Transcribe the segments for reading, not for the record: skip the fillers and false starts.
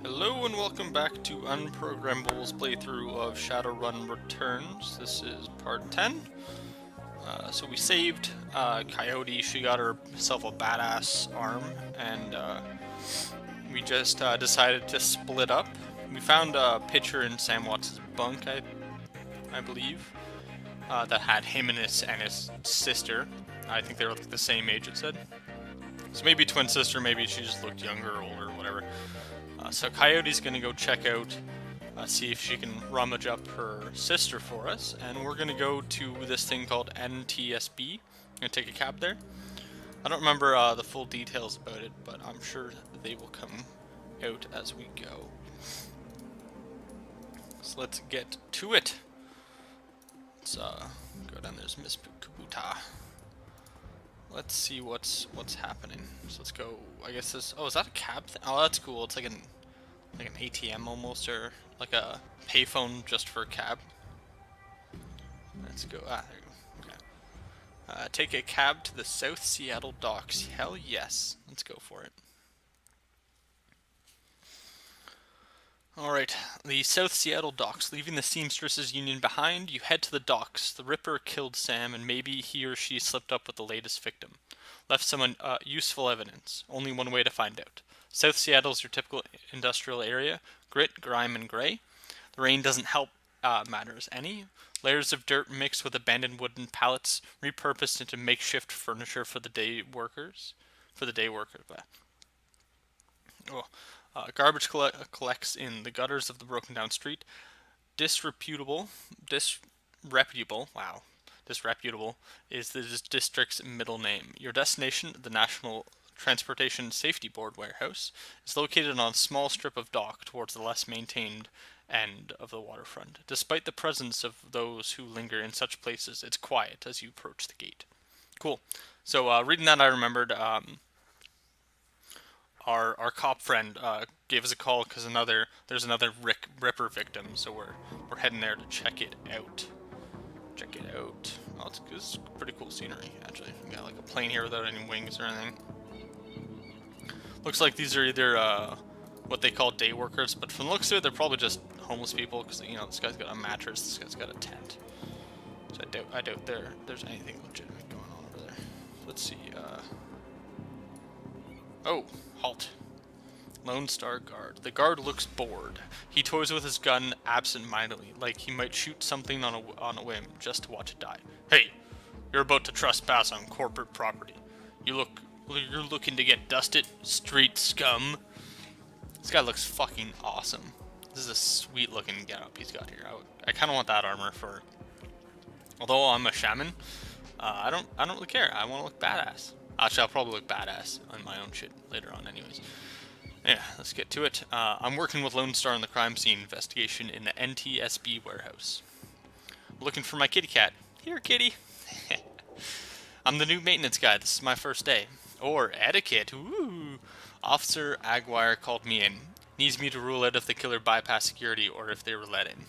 Hello and welcome back to Unprogrammable's playthrough of Shadowrun Returns. This is part 10. So we saved Coyote. She got herself a badass arm, and we just decided to split up. We found a picture in Sam Watts' bunk, I believe, that had him and his sister. I think they were like the same age, it said. So maybe twin sister, maybe she just looked younger or older or whatever. So Coyote's gonna go check out, see if she can rummage up her sister for us, and we're gonna go to this thing called NTSB. Gonna take a cab there. I don't remember the full details about it, but I'm sure they will come out as we go. So let's get to it. Let's go down. There's Miss Kubuta. Let's see what's happening. So let's go. I guess this. Oh, is that a cab thing? Oh, that's cool. It's like an ATM almost, or like a payphone just for a cab. Let's go. Ah, there you go. Okay. Take a cab to the South Seattle docks. Hell yes. Let's go for it. Alright, the South Seattle docks. Leaving the Seamstresses Union behind, you head to the docks. The Ripper killed Sam, and maybe he or she slipped up with the latest victim. Left some useful evidence. Only one way to find out. South Seattle is your typical industrial area. Grit, grime, and gray. The rain doesn't help matters any. Layers of dirt mixed with abandoned wooden pallets, repurposed into makeshift furniture for the day workers. Oh. Garbage collects in the gutters of the broken down street. Disreputable is the district's middle name. Your destination, the National Transportation Safety Board warehouse, is located on a small strip of dock towards the less maintained end of the waterfront. Despite the presence of those who linger in such places, it's quiet as you approach the gate. Cool. So reading that, I remembered our cop friend gave us a call because there's another Ripper victim, so we're heading there to check it out. Oh, it's pretty cool scenery actually. We got like a plane here without any wings or anything. Looks like these are either what they call day workers, but from the looks of it, they're probably just homeless people because this guy's got a mattress, this guy's got a tent. So I doubt there's anything legitimate going on over there. Let's see. Oh, halt. Lone Star Guard. The guard looks bored. He toys with his gun absent-mindedly, like he might shoot something on a whim, just to watch it die. Hey, you're about to trespass on corporate property. You're looking to get dusted, street scum. This guy looks fucking awesome. This is a sweet-looking getup he's got here. I kind of want that armor for. Although I'm a shaman, I don't really care. I want to look badass. Actually, I'll probably look badass on my own shit later on anyways. Yeah, let's get to it. I'm working with Lone Star on the crime scene investigation in the NTSB warehouse. I'm looking for my kitty cat. Here, kitty. I'm the new maintenance guy. This is my first day. Or etiquette. Ooh. Officer Aguirre called me in. Needs me to rule out if the killer bypassed security or if they were let in.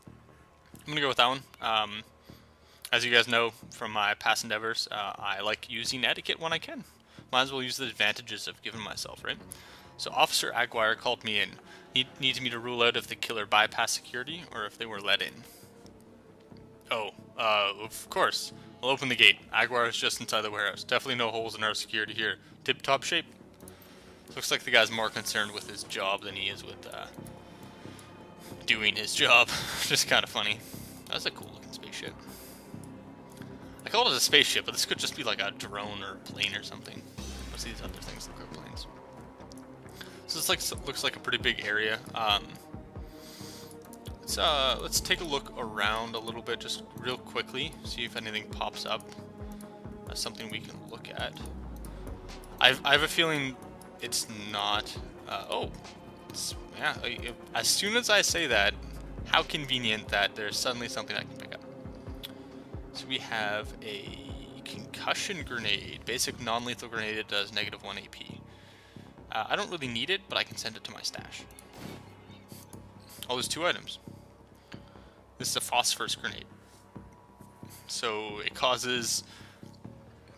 I'm gonna go with that one. As you guys know from my past endeavors, I like using etiquette when I can. Might as well use the advantages of giving myself, right? So Officer Aguirre called me in. He needs me to rule out if the killer bypassed security or if they were let in. Oh, of course. I'll open the gate. Aguirre is just inside the warehouse. Definitely no holes in our security here. Tip-top shape. Looks like the guy's more concerned with his job than he is with doing his job. Just kind of funny. That's a cool looking spaceship. I call it a spaceship, but this could just be like a drone or a plane or something. Most of these other things look like planes. So this looks like a pretty big area. Let's take a look around a little bit, just real quickly, see if anything pops up. That's something we can look at. I have a feeling it's not. As soon as I say that, how convenient that there's suddenly something I can pick up. So we have a concussion grenade, basic non-lethal grenade. It does -1 AP. I don't really need it, but I can send it to my stash. Oh, there's 2 items. This is a phosphorus grenade. So it causes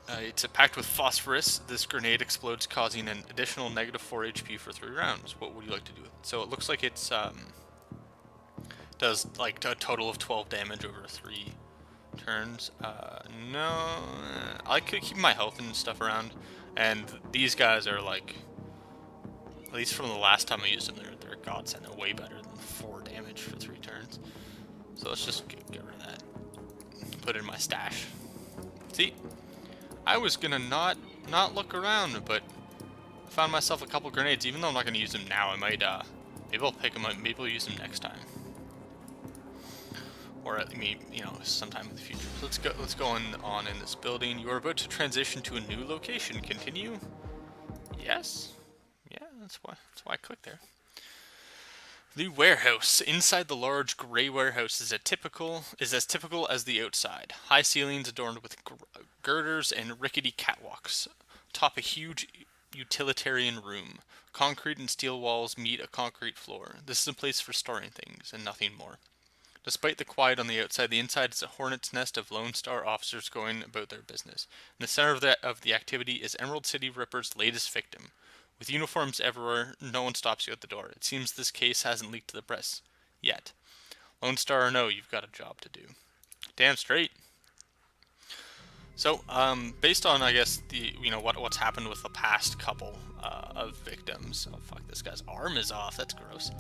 It's packed with phosphorus. This grenade explodes, causing an additional negative 4 HP for 3 rounds. What would you like to do with it? So it looks like it's does like a total of 12 damage over 3 turns. No, I could keep my health and stuff around, and these guys are like, at least from the last time I used them, they're godsend. They're way better than 4 damage for 3 turns. So let's just get rid of that. Put it in my stash. See, I was gonna not look around, but I found myself a couple grenades. Even though I'm not gonna use them now, I might maybe I'll pick them up. Maybe I'll use them next time, or at me, you know, sometime in the future. So let's go on in this building. You are about to transition to a new location. Continue. Yes. Yeah, that's why I clicked there. The warehouse. Inside the large gray warehouse is as typical as the outside. High ceilings adorned with girders and rickety catwalks top a huge utilitarian room. Concrete and steel walls meet a concrete floor. This is a place for storing things and nothing more. Despite the quiet on the outside, the inside is a hornet's nest of Lone Star officers going about their business. In the center of the activity is Emerald City Ripper's latest victim. With uniforms everywhere, no one stops you at the door. It seems this case hasn't leaked to the press. Yet. Lone Star or no, you've got a job to do. Damn straight. So, based on, I guess, what's happened with the past couple of victims. Oh, fuck, this guy's arm is off. That's gross.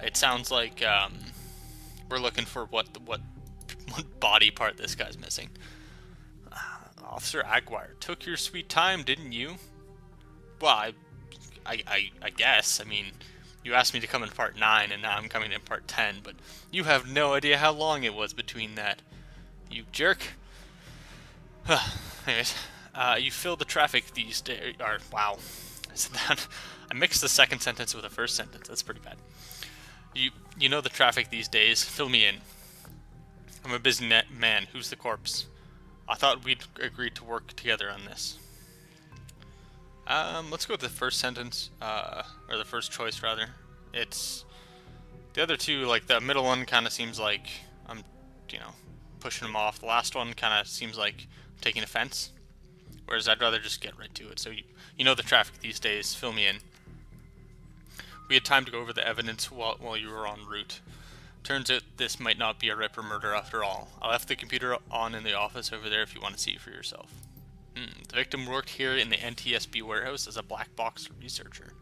It sounds like we're looking for what body part this guy's missing. Officer Aguirre, took your sweet time, didn't you? Well, I guess. I mean, you asked me to come in part 9, and now I'm coming in part 10, but you have no idea how long it was between that. You jerk. Anyways, you fill the traffic these days. Or, wow. I mixed the second sentence with the first sentence. That's pretty bad. You know the traffic these days. Fill me in. I'm a busy man. Who's the corpse? I thought we'd agreed to work together on this. Let's go with the first sentence, or the first choice, rather. It's... The other two, like, the middle one kind of seems like I'm, pushing them off. The last one kind of seems like I'm taking offense. Whereas I'd rather just get right to it. So, you know the traffic these days. Fill me in. We had time to go over the evidence while you were en route. Turns out this might not be a Ripper murder after all. I left the computer on in the office over there if you want to see for yourself. The victim worked here in the NTSB warehouse as a black box researcher.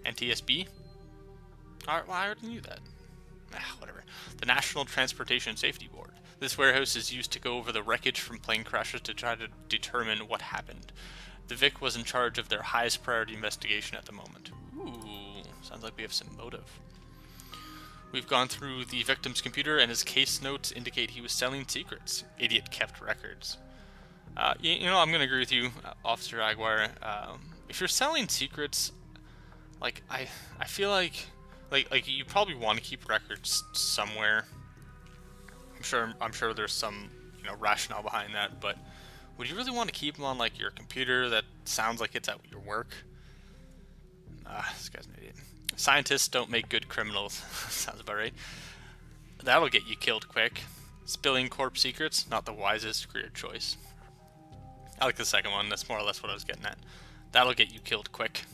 NTSB? I already knew that. Whatever. The National Transportation Safety Board. This warehouse is used to go over the wreckage from plane crashes to try to determine what happened. The Vic was in charge of their highest priority investigation at the moment. Ooh, sounds like we have some motive. We've gone through the victim's computer and his case notes indicate he was selling secrets. Idiot kept records. I'm going to agree with you, Officer Aguirre. If you're selling secrets, like, I feel like you probably want to keep records somewhere. I'm sure there's some, rationale behind that, but would you really want to keep them on, like, your computer that sounds like it's at your work? This guy's an idiot. Scientists don't make good criminals. Sounds about right. That'll get you killed quick. Spilling corpse secrets, not the wisest career choice. I like the second one. That's more or less what I was getting at. That'll get you killed quick.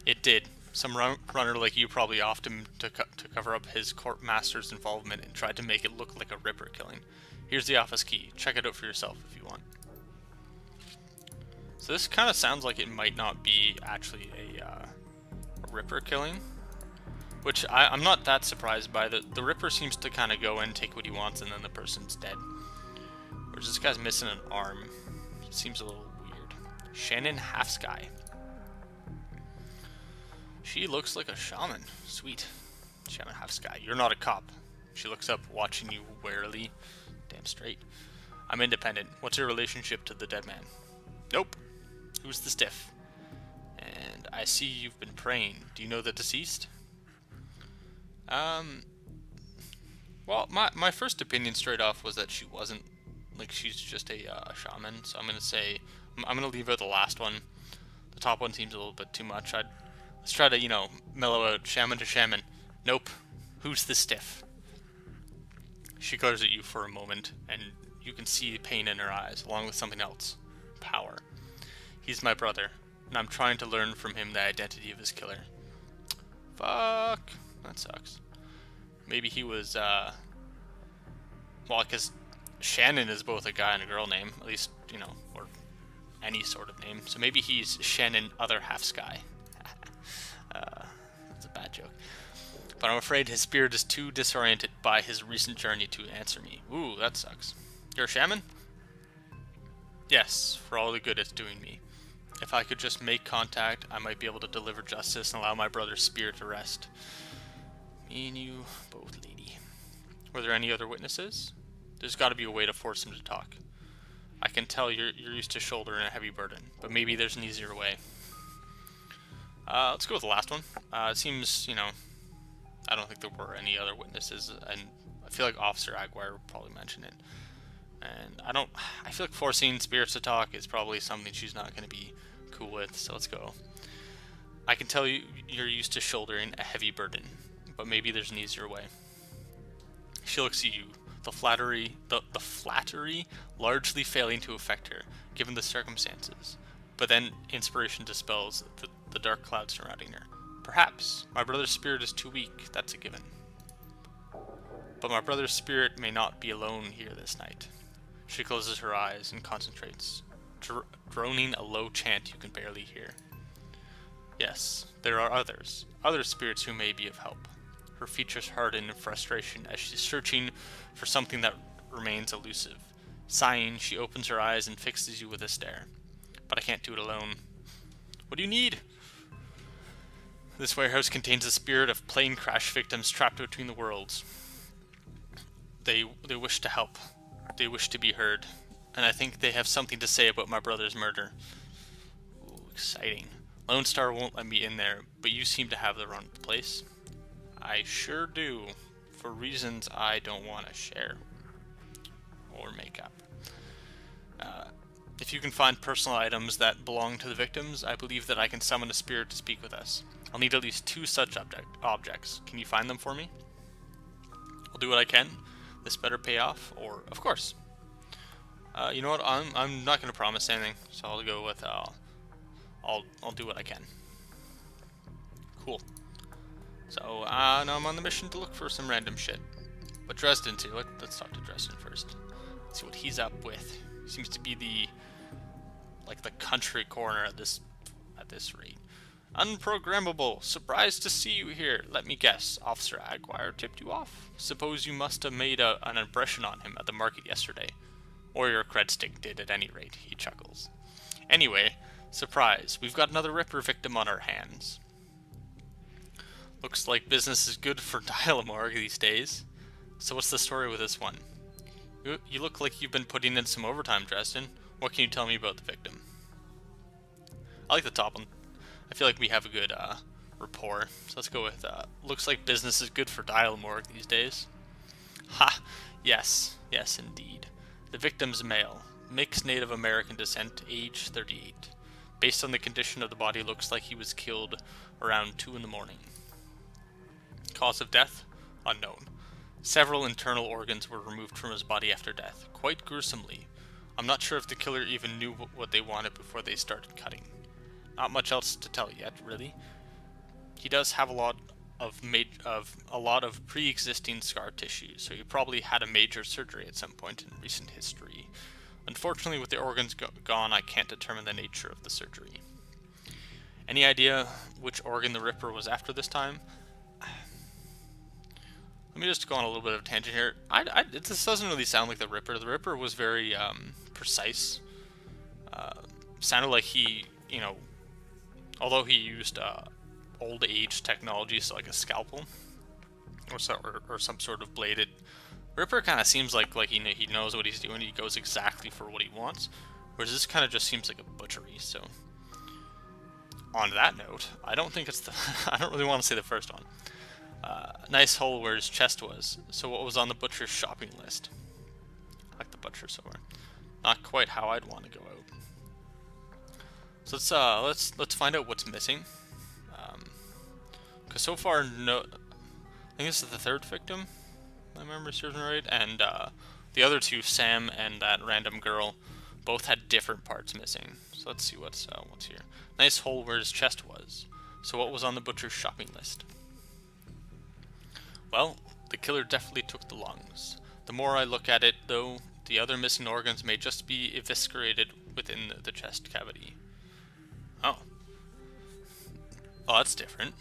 It did. Some runner like you probably offed him to cover up his court master's involvement and tried to make it look like a Ripper killing. Here's the office key. Check it out for yourself if you want. So this kind of sounds like it might not be actually a Ripper killing, which I'm not that surprised by. The Ripper seems to kind of go in, take what he wants, and then the person's dead. Whereas this guy's missing an arm. It seems a little weird. Shannon Halfsky. She looks like a shaman. Sweet. Shannon Halfsky. You're not a cop. She looks up, watching you warily. Damn straight. I'm independent. What's your relationship to the dead man? Nope. Who's the stiff? And I see you've been praying. Do you know the deceased? Well, my first opinion straight off was that she wasn't, like, she's just a shaman, so I'm gonna say, I'm gonna leave out the last one. The top one seems a little bit too much. Let's try to, mellow out shaman to shaman. Nope. Who's the stiff? She glares at you for a moment, and you can see pain in her eyes, along with something else. power. He's my brother, and I'm trying to learn from him the identity of his killer. Fuck. That sucks. Maybe he was, well, because Shannon is both a guy and a girl name, at least, you know, or any sort of name. So maybe he's Shannon other half Sky. That's a bad joke. But I'm afraid his spirit is too disoriented by his recent journey to answer me. Ooh, that sucks. You're a shaman? Yes, for all the good it's doing me. If I could just make contact, I might be able to deliver justice and allow my brother's spirit to rest. Me and you both, lady. Were there any other witnesses? There's got to be a way to force him to talk. I can tell you're used to shouldering a heavy burden, but maybe there's an easier way. Let's go with the last one. It seems, you know, I don't think there were any other witnesses, and I feel like Officer Aguirre would probably mention it. And I feel like forcing spirits to talk is probably something she's not going to be cool with, so let's go. I can tell you're used to shouldering a heavy burden, but maybe there's an easier way. She looks at you, the flattery largely failing to affect her, given the circumstances. But then inspiration dispels the dark clouds surrounding her. Perhaps my brother's spirit is too weak, that's a given. But my brother's spirit may not be alone here this night. She closes her eyes and concentrates, droning a low chant you can barely hear. Yes, there are other spirits who may be of help. Her features harden in frustration as she's searching for something that remains elusive. Sighing, she opens her eyes and fixes you with a stare. But I can't do it alone. What do you need? This warehouse contains the spirit of plane crash victims trapped between the worlds. They wish to help. They wish to be heard. And I think they have something to say about my brother's murder. Ooh, exciting. Lone Star won't let me in there, but you seem to have the wrong place. I sure do, for reasons I don't want to share. Or make up. If you can find personal items that belong to the victims, I believe that I can summon a spirit to speak with us. I'll need at least 2 such objects. Can you find them for me? I'll do what I can. This better pay off, or of course. You know what? I'm not going to promise anything, so I'll go with I'll do what I can. Cool. So now I'm on the mission to look for some random shit. But Dresden too. Let's talk to Dresden first. Let's see what he's up with. He seems to be the country corner at this rate. Unprogrammable. Surprised to see you here. Let me guess. Officer Aguirre tipped you off. Suppose you must have made an impression on him at the market yesterday. Or your cred stick did at any rate. He chuckles. Anyway, surprise. We've got another Ripper victim on our hands. Looks like business is good for Dial-A-Morgue these days. So what's the story with this one? You look like you've been putting in some overtime, Dresden. What can you tell me about the victim? I like the top one. I feel like we have a good rapport. So let's go with, looks like business is good for Dial-A-Morgue these days. Ha! Yes. Yes, indeed. The victim's male. Mixed Native American descent, age 38. Based on the condition of the body, looks like he was killed around 2 in the morning. Cause of death? Unknown. Several internal organs were removed from his body after death, quite gruesomely. I'm not sure if the killer even knew what they wanted before they started cutting. Not much else to tell yet, really. He does have a lot of pre-existing scar tissue, so he probably had a major surgery at some point in recent history. Unfortunately, with the organs gone, I can't determine the nature of the surgery. Any idea which organ the Ripper was after this time? Let me just go on a little bit of a tangent here. This doesn't really sound like the Ripper. The Ripper was very precise. Sounded like he, you know, although he used old age technology, so like a scalpel or some sort of bladed. Ripper kind of seems like he knows what he's doing. He goes exactly for what he wants, whereas this kind of just seems like a butchery. So, on that note, I don't think it's the. I don't really want to say the first one. Nice hole where his chest was. So what was on the butcher's shopping list? I like the butcher so far. Not quite how I'd want to go out. So let's find out what's missing. Because so far, no. I think this is the 3rd victim. My memory serves me right, and the other 2, Sam and that random girl, Both had different parts missing. So let's see what's here. Nice hole where his chest was. So what was on the butcher's shopping list? Well, the killer definitely took the lungs. The more I look at it, though, the other missing organs may just be eviscerated within the chest cavity. Oh. Oh, that's different.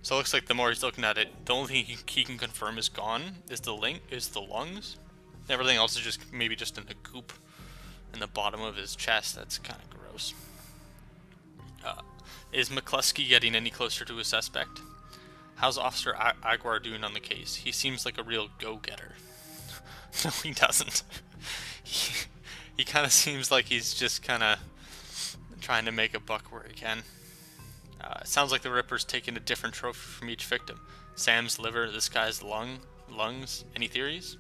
So it looks like the more he's looking at it, the only thing he can confirm is gone is the lungs. Everything else is just maybe just in a goop in the bottom of his chest. That's kind of gross. Is McCluskey getting any closer to a suspect? How's Officer Aguiar doing on the case? He seems like a real go-getter. No, he doesn't. He kind of seems like he's just kind of trying to make a buck where he can. It sounds like the Ripper's taking a different trophy from each victim. Sam's liver, this guy's lungs. Any theories?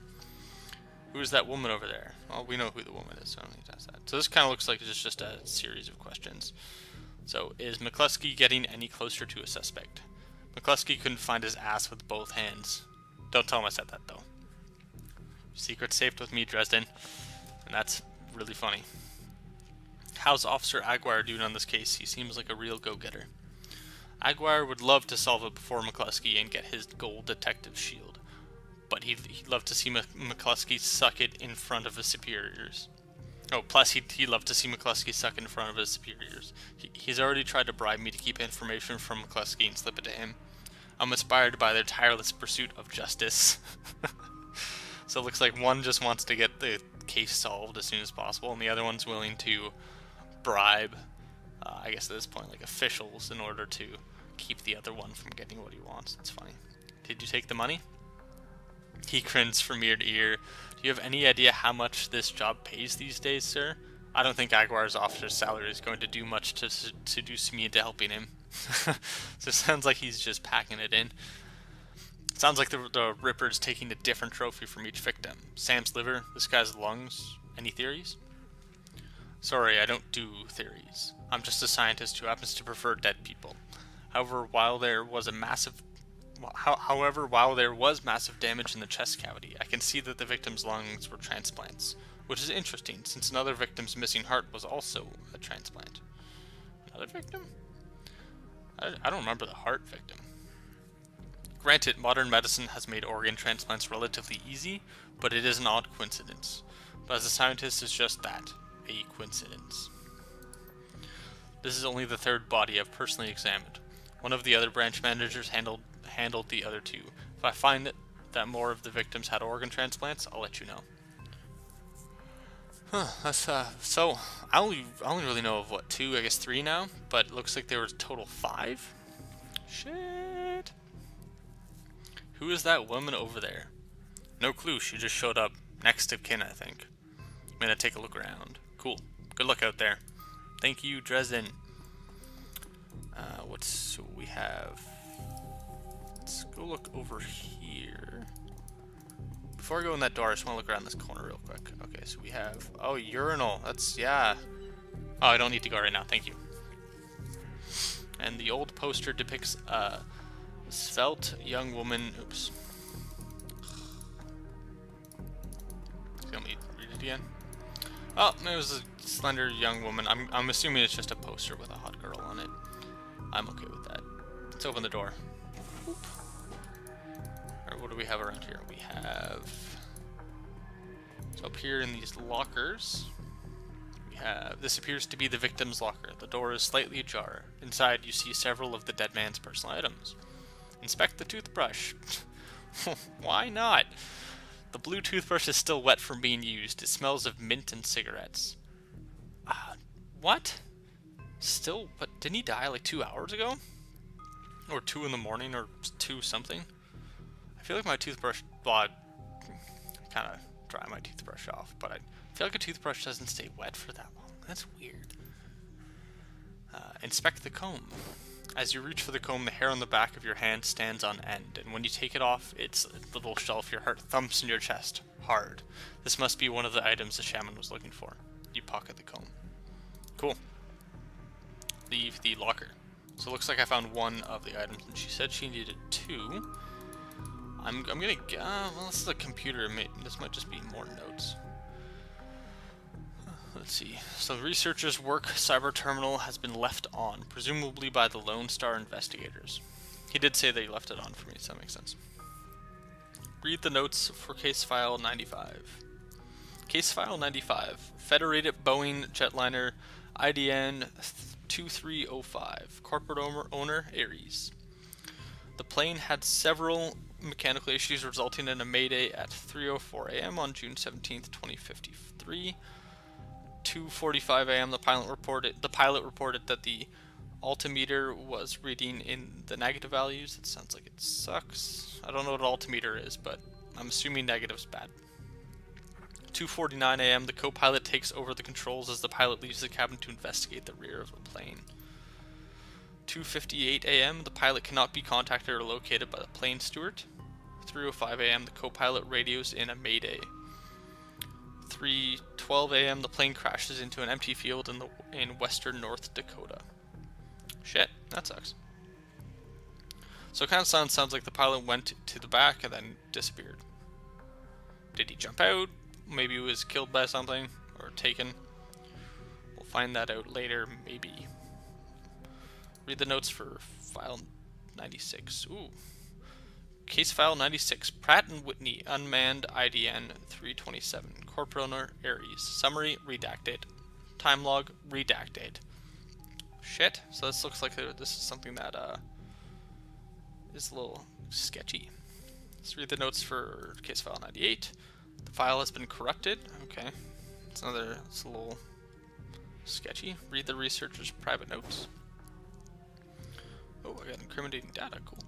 Who's that woman over there? Well, we know who the woman is, so I don't need to ask that. So this kind of looks like it's just a series of questions. So, is McCluskey getting any closer to a suspect? McCluskey couldn't find his ass with both hands. Don't tell him I said that, though. Secret safe with me, Dresden. And that's really funny. How's Officer Aguiar doing on this case? He seems like a real go-getter. Aguiar would love to solve it before McCluskey and get his gold detective shield. But he'd love to see McCluskey suck it in front of his superiors. Oh, plus he'd love to see McCluskey suck it in front of his superiors. He's already tried to bribe me to keep information from McCluskey and slip it to him. I'm inspired by their tireless pursuit of justice. So it looks like one just wants to get the case solved as soon as possible, and the other one's willing to bribe, I guess at this point, like officials in order to keep the other one from getting what he wants. That's funny. Did you take the money? He grins from ear to ear. Do you have any idea how much this job pays these days, sir? I don't think Aguiar's officer's salary is going to do much to seduce me into helping him. So it sounds like he's just packing it in. Sounds like the Ripper's taking a different trophy from each victim. Sam's liver, this guy's lungs. Any theories? Sorry, I don't do theories. I'm just a scientist who happens to prefer dead people. However, while there was massive damage in the chest cavity, I can see that the victim's lungs were transplants, which is interesting since another victim's missing heart was also a transplant. Another victim? I don't remember the heart victim. Granted, modern medicine has made organ transplants relatively easy, but it is an odd coincidence. But as a scientist, it's just that, a coincidence. This is only the third body I've personally examined. One of the other branch managers handled the other two. If I find that more of the victims had organ transplants, I'll let you know. So I only really know of what, 2, I guess 3 now, but it looks like there was total 5. Shit. Who is that woman over there? No clue, she just showed up next to kin, I think. I'm gonna take a look around. Cool. Good luck out there. Thank you, Dresden. So we have? Let's go look over here. Before I go in that door, I just want to look around this corner real quick. Okay, so we have, oh, urinal. That's, yeah. Oh, I don't need to go right now. Thank you. And the old poster depicts a svelte young woman. Oops. Let me read it again. Oh, it was a slender young woman. I'm assuming it's just a poster with a hot girl on it. I'm okay with that. Let's open the door. Oop. Alright, what do we have around here? We have... So up here in these lockers, we have... This appears to be the victim's locker. The door is slightly ajar. Inside, you see several of the dead man's personal items. Inspect the toothbrush. Why not? The blue toothbrush is still wet from being used. It smells of mint and cigarettes. What? Still? But didn't he die like 2 hours ago? Or 2 in the morning, or 2 something? I feel like my toothbrush... Well, I kind of dry my toothbrush off, but I feel like a toothbrush doesn't stay wet for that long. That's weird. Inspect the comb. As you reach for the comb, the hair on the back of your hand stands on end, and when you take it off, its little shelf, your heart thumps in your chest, hard. This must be one of the items the shaman was looking for. You pocket the comb. Cool. Leave the locker. So it looks like I found one of the items, and she said she needed 2. I'm gonna, well, this is a computer, this might just be more notes. Let's see. So the researchers' work cyber terminal has been left on, presumably by the Lone Star investigators. He did say that he left it on for me, so that makes sense. Read the notes for case file 95. Case file 95. Federated Boeing jetliner IDN 2305. Corporate owner Ares. The plane had several mechanical issues resulting in a mayday at 3:04 a.m. on June 17, 2053. 2:45 a.m. the pilot reported that the altimeter was reading in the negative values. It sounds like it sucks. I don't know what altimeter is, but I'm assuming negative's bad. 2:49 a.m. the co-pilot takes over the controls as the pilot leaves the cabin to investigate the rear of the plane. 2:58 a.m. the pilot cannot be contacted or located by the plane steward. 3:05 a.m. the co-pilot radios in a mayday. 3:12 a.m. the plane crashes into an empty field in western North Dakota. Shit, that sucks. So it kind of sounds like the pilot went to the back and then disappeared. Did he jump out? Maybe he was killed by something or taken. We'll find that out later, maybe. Read the notes for file 96. Ooh. Case file 96. Pratt & Whitney, unmanned IDN 327. Corporate owner, Ares. Summary, redacted. Time log, redacted. Shit. So this looks like this is something that is a little sketchy. Let's read the notes for case file 98. The file has been corrupted. Okay. It's a little sketchy. Read the researcher's private notes. Oh, I got incriminating data. Cool.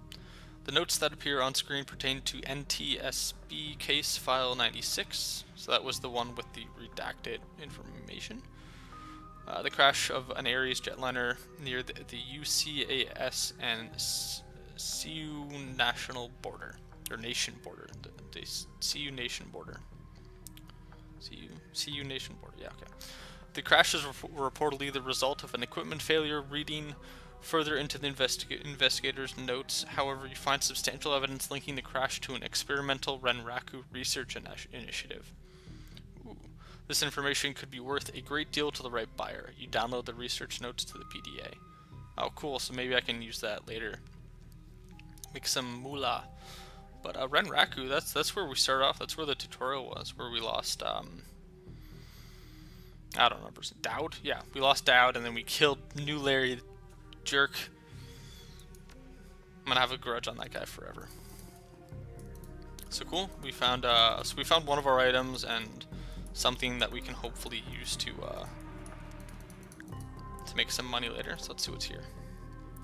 The notes that appear on screen pertain to NTSB case file 96. So that was the one with the redacted information. The crash of an Ares jetliner near the UCAS and CU national border, or nation border. The CU nation border. CU nation border. Yeah, okay. The crashes were reportedly the result of an equipment failure. Reading further into the investigators' notes, however, you find substantial evidence linking the crash to an experimental Renraku research initiative. Ooh. This information could be worth a great deal to the right buyer. You download the research notes to the PDA. Oh, cool, so maybe I can use that later. Make some moolah. But Renraku, that's where we start off. That's where the tutorial was, where we lost, I don't remember, Dowd? Yeah, we lost Dowd, and then we killed New Larry, jerk. I'm gonna have a grudge on that guy forever. So cool. We found one of our items and something that we can hopefully use to make some money later. So let's see what's here.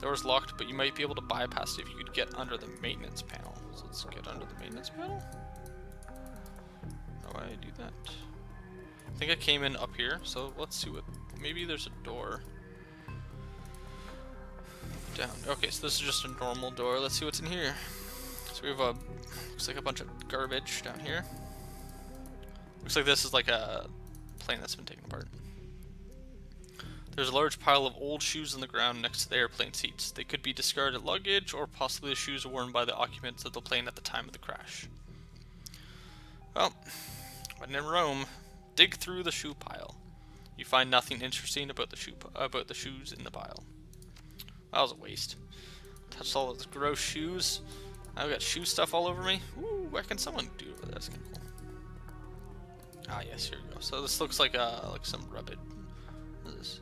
Door's locked, but you might be able to bypass it if you could get under the maintenance panel. So let's get under the maintenance panel. How do I do that? I think I came in up here, so let's see what. Maybe there's a door down. Okay, so this is just a normal door. Let's see what's in here. So we have looks like a bunch of garbage down here. Looks like this is like a plane that's been taken apart. There's a large pile of old shoes on the ground next to the airplane seats. They could be discarded luggage or possibly the shoes worn by the occupants of the plane at the time of the crash. Well, when in Rome, dig through the shoe pile. You find nothing interesting about the shoes in the pile. That was a waste. Touched all those gross shoes. I've got shoe stuff all over me. Ooh, what can someone do with that? That's kind of cool. Ah, yes, here we go. So this looks like some rubbish. What is this?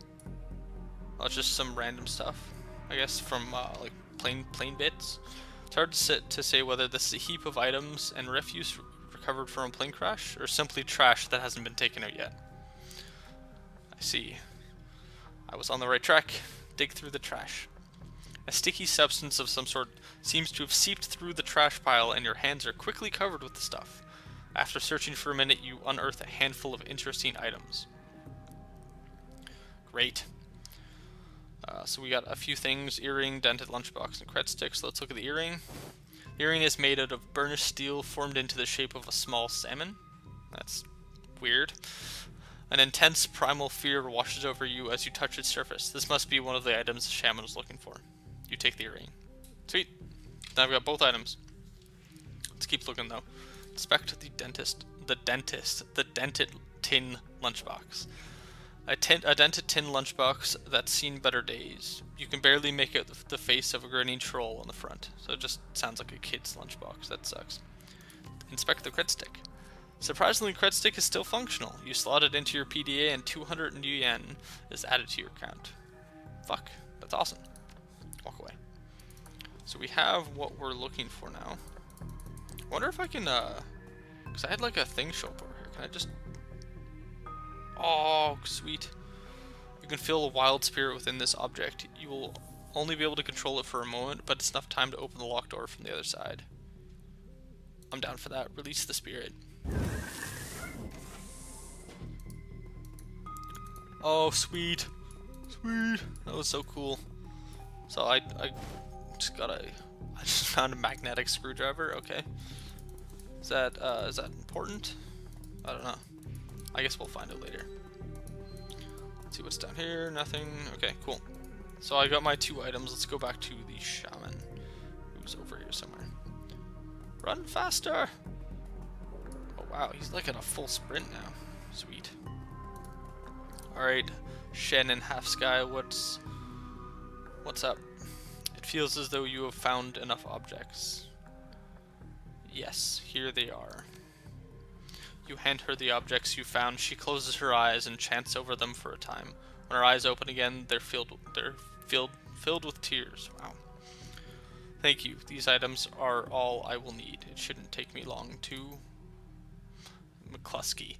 Oh, it's just some random stuff, I guess, from like plane bits. It's hard to say whether this is a heap of items and refuse recovered from a plane crash, or simply trash that hasn't been taken out yet. I see. I was on the right track. Dig through the trash. A sticky substance of some sort seems to have seeped through the trash pile, and your hands are quickly covered with the stuff. After searching for a minute, you unearth a handful of interesting items. Great. So we got a few things: earring, dented lunchbox, and cred sticks. Let's look at the earring. The earring is made out of burnished steel formed into the shape of a small salmon. That's weird. An intense primal fear washes over you as you touch its surface. This must be one of the items the shaman was looking for. You take the earring. Sweet. Now I've got both items. Let's keep looking though. Inspect the dented tin lunchbox. A dented tin lunchbox that's seen better days. You can barely make out the face of a grinning troll on the front, so it just sounds like a kid's lunchbox. That sucks. Inspect the cred stick. Surprisingly, cred stick is still functional. You slot it into your PDA and 200 yen is added to your account. Fuck, that's awesome. Walk away. So we have what we're looking for now. I wonder if I can, because I had like a thing show up over here. Can I just... Oh, sweet. You can feel a wild spirit within this object. You will only be able to control it for a moment, but it's enough time to open the locked door from the other side. I'm down for that. Release the spirit. Oh, sweet. Sweet. That was so cool. So I just found a magnetic screwdriver. Okay. Is that important? I don't know. I guess we'll find it later. Let's see what's down here. Nothing. Okay, cool. So I got my 2 items. Let's go back to the shaman, who's over here somewhere. Run faster! Oh wow, he's like at a full sprint now. Sweet. Alright, Shen and Half Sky, what's up? It feels as though you have found enough objects. Yes, here they are. You hand her the objects you found. She closes her eyes and chants over them for a time. When her eyes open again, they're filled with tears. Wow. Thank you. These items are all I will need. It shouldn't take me long to... McCluskey.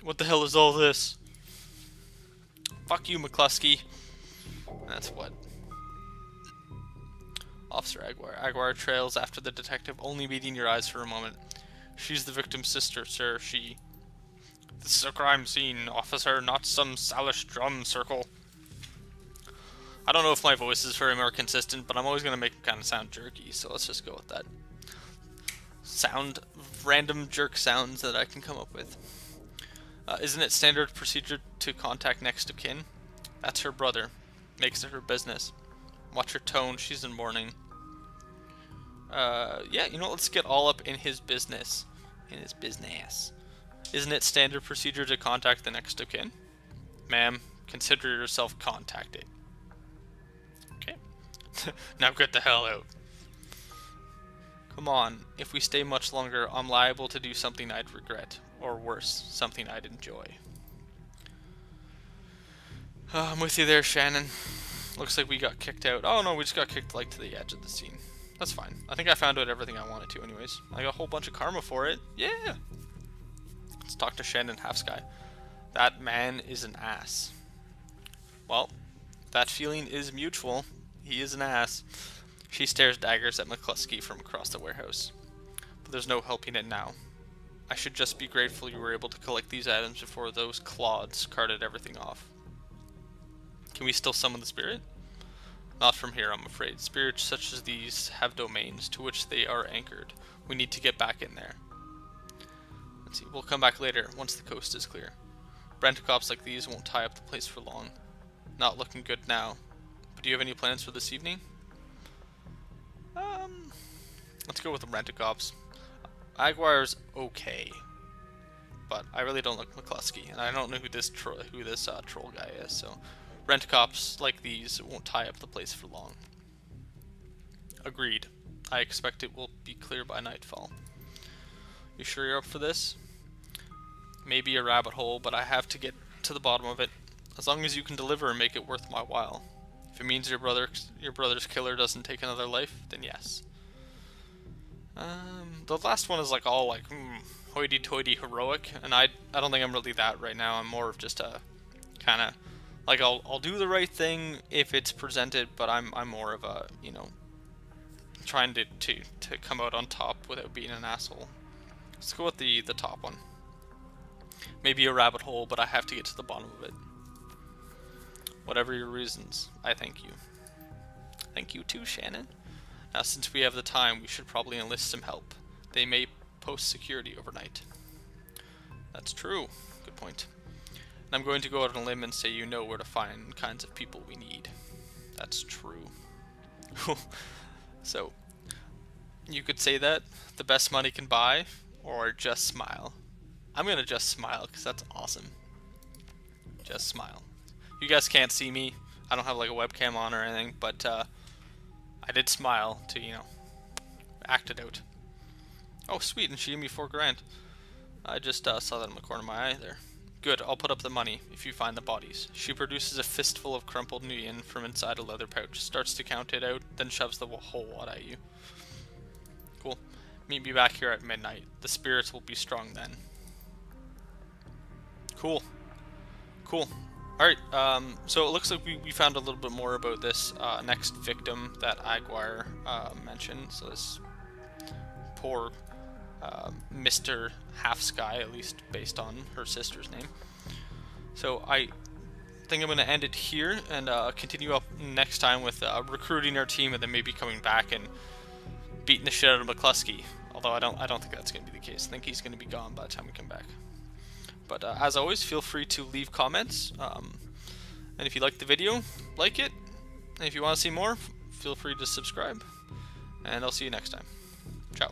What the hell is all this? Fuck you, McCluskey. That's what. Officer Aguirre. Aguirre trails after the detective, only meeting your eyes for a moment. She's the victim's sister, sir. This is a crime scene, officer, not some Salish drum circle. I don't know if my voice is very more consistent, but I'm always going to make it kind of sound jerky, so let's just go with that. Random jerk sounds that I can come up with. Isn't it standard procedure to contact next of kin? That's her brother. Makes it her business. Watch her tone, she's in mourning. Yeah, you know, let's get all up in his business. In his business. Isn't it standard procedure to contact the next of kin? Ma'am, consider yourself contacted. Okay. Now get the hell out. Come on, if we stay much longer, I'm liable to do something I'd regret. Or worse, something I'd enjoy. I'm with you there, Shannon. Looks like we got kicked out. Oh no, we just got kicked like to the edge of the scene. That's fine. I think I found out everything I wanted to anyways. I got a whole bunch of karma for it. Yeah! Let's talk to Shannon Halfsky. That man is an ass. Well, that feeling is mutual. He is an ass. She stares daggers at McCluskey from across the warehouse. But there's no helping it now. I should just be grateful you were able to collect these items before those clods carted everything off. Can we still summon the spirit? Not from here, I'm afraid. Spirits such as these have domains to which they are anchored. We need to get back in there. Let's see, we'll come back later, once the coast is clear. Rent-a-cops like these won't tie up the place for long. Not looking good now. But do you have any plans for this evening? Let's go with the rent-a-cops. Aguirre's okay. But I really don't like McCluskey, and I don't know who this troll guy is, so... Rent-a-cops like these won't tie up the place for long. Agreed. I expect it will be clear by nightfall. You sure you're up for this? Maybe a rabbit hole, but I have to get to the bottom of it. As long as you can deliver and make it worth my while. If it means your brother's killer doesn't take another life, then yes. The last one is like all like hoity-toity heroic, and I don't think I'm really that right now. I'm more of just a kind of like I'll do the right thing if it's presented, but I'm more of a, you know, trying to come out on top without being an asshole. Let's go with the top one. Maybe a rabbit hole, but I have to get to the bottom of it. Whatever your reasons, I thank you. Thank you too, Shannon. Now, since we have the time, we should probably enlist some help. They may post security overnight. That's true. Good point. And I'm going to go out on a limb and say you know where to find kinds of people we need. That's true. So, you could say that, the best money can buy, or just smile. I'm gonna just smile, because that's awesome. a smile. You guys can't see me. I don't have like a webcam on or anything, but I did smile to, you know, act it out. Oh, sweet, and she gave me 4 grand. I just saw that in the corner of my eye there. Good, I'll put up the money if you find the bodies. She produces a fistful of crumpled yen from inside a leather pouch, starts to count it out, then shoves the whole wad at you. Cool. Meet me back here at midnight. The spirits will be strong then. Cool. Cool. Alright, so it looks like we found a little bit more about this next victim that Aguirre mentioned. So this poor Mr. Half Sky, at least based on her sister's name. So I think I'm going to end it here and continue up next time with recruiting our team and then maybe coming back and beating the shit out of McCluskey. Although I don't think that's going to be the case. I think he's going to be gone by the time we come back. But as always, feel free to leave comments. And if you liked the video, like it. And if you want to see more, feel free to subscribe. And I'll see you next time. Ciao.